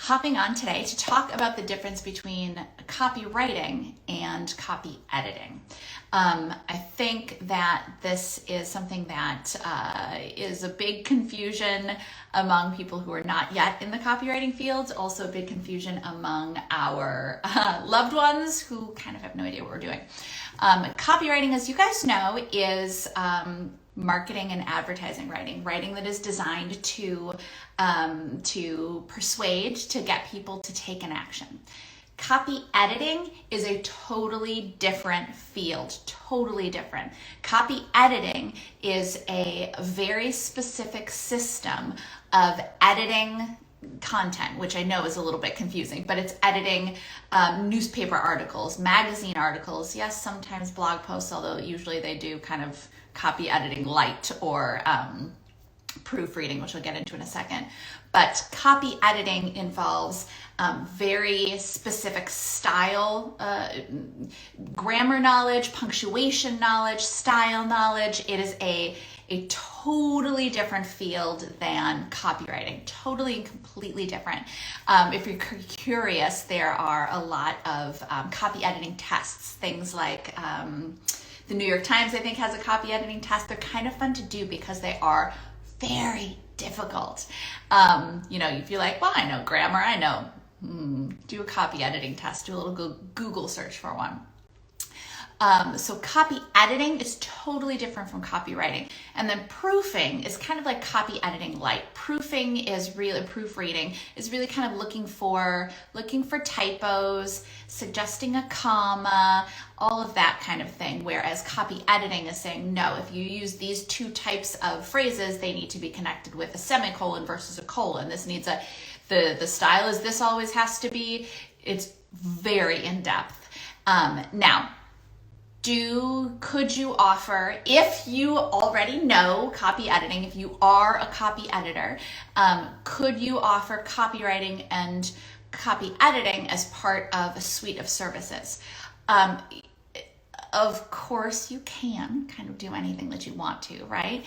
hopping on today to talk about the difference between copywriting and copy editing. I think that this is something that is a big confusion among people who are not yet in the copywriting field, also a big confusion among our loved ones who kind of have no idea what we're doing. Copywriting, as you guys know, is marketing and advertising writing that is designed to persuade, to get people to take an action. Copy editing is a totally different field, totally different. Copy editing is a very specific system of editing content, which I know is a little bit confusing, but it's editing newspaper articles, magazine articles, yes, sometimes blog posts, although usually they do kind of copy editing light or proofreading, which we'll get into in a second. But copy editing involves very specific style, grammar knowledge, punctuation knowledge, style knowledge. It is a totally different field than copywriting, totally and completely different. If you're curious, there are a lot of copy editing tests, things like the New York Times, I think, has a copy editing test. They're kind of fun to do because they are very difficult. If you're like, well, I know grammar, I know, do a copy editing test, do a little Google search for one. So copy editing is totally different from copywriting. And then proofing is kind of like copy editing light. Proofing is really, proofreading is really kind of looking for typos, suggesting a comma, all of that kind of thing. Whereas copy editing is saying, no, if you use these two types of phrases, they need to be connected with a semicolon versus a colon. This needs the style is this always has to be. It's very in-depth. Now, could you offer, if you already know copy editing, if you are a copy editor, could you offer copywriting and copy editing as part of a suite of services? Of course you can kind of do anything that you want to, right?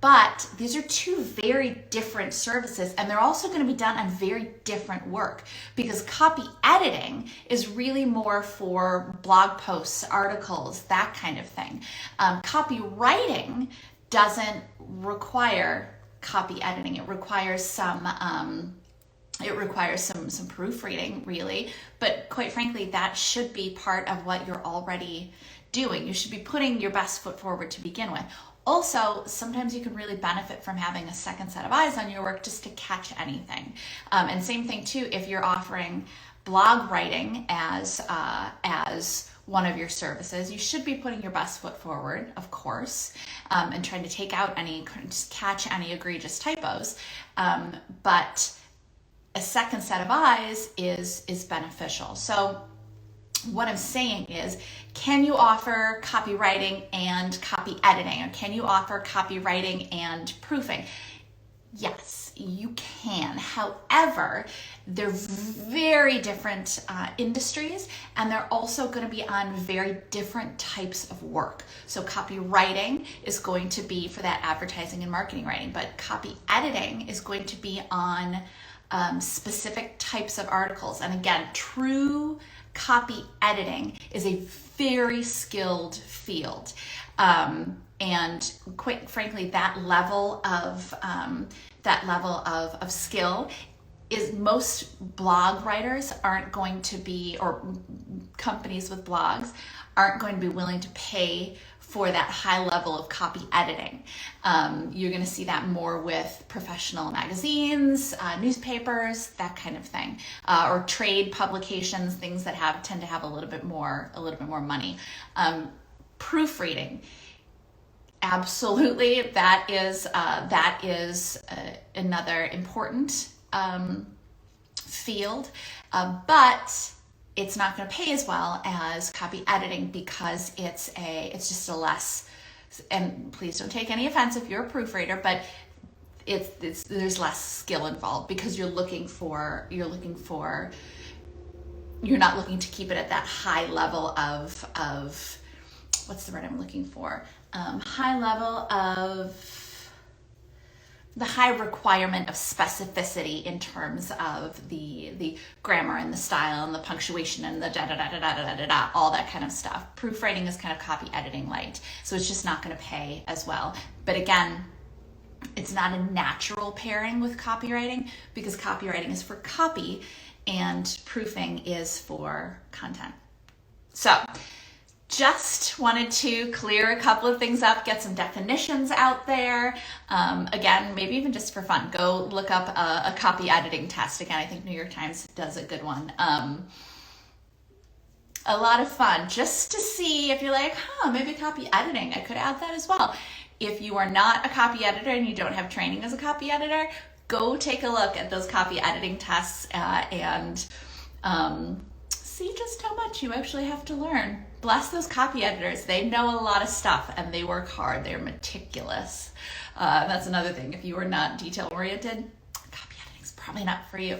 But these are two very different services, and they're also going to be done on very different work, because copy editing is really more for blog posts, articles, that kind of thing. Copywriting doesn't require copy editing. It requires some proofreading, really, but quite frankly, that should be part of what you're already doing. You should be putting your best foot forward to begin with. Also, sometimes you can really benefit from having a second set of eyes on your work just to catch anything. And same thing too, if you're offering blog writing as one of your services, you should be putting your best foot forward, of course, and trying to catch any egregious typos. But a second set of eyes is beneficial. So what I'm saying is, can you offer copywriting and copy editing? Or can you offer copywriting and proofing? Yes, you can. However, they're very different industries, and they're also going to be on very different types of work. So copywriting is going to be for that advertising and marketing writing, but copy editing is going to be on specific types of articles. And again, true copy editing is a very skilled field, and quite frankly, that level of skill is most blog writers aren't going to be, or companies with blogs aren't going to be willing to pay for that high level of copy editing. You're going to see that more with professional magazines, newspapers, that kind of thing, or trade publications, things that tend to have a little bit more money. Proofreading, absolutely, that is another important field, but it's not going to pay as well as copy editing, because it's just a less, and please don't take any offense if you're a proofreader, but there's less skill involved, because you're not looking to keep it at that high level of what's the word I'm looking for? High level of the high requirement of specificity in terms of the grammar and the style and the punctuation and the da-da-da-da-da-da-da-da, all that kind of stuff. Proofwriting is kind of copy editing light, so it's just not going to pay as well. But again, it's not a natural pairing with copywriting because copywriting is for copy and proofing is for content. So just wanted to clear a couple of things up, get some definitions out there. Again, maybe even just for fun, go look up a copy editing test. Again, I think New York Times does a good one. A lot of fun just to see if you're like, maybe copy editing, I could add that as well. If you are not a copy editor and you don't have training as a copy editor, go take a look at those copy editing tests and see just how much you actually have to learn. Bless those copy editors. They know a lot of stuff and they work hard. They're meticulous. That's another thing. If you are not detail oriented, copy editing is probably not for you.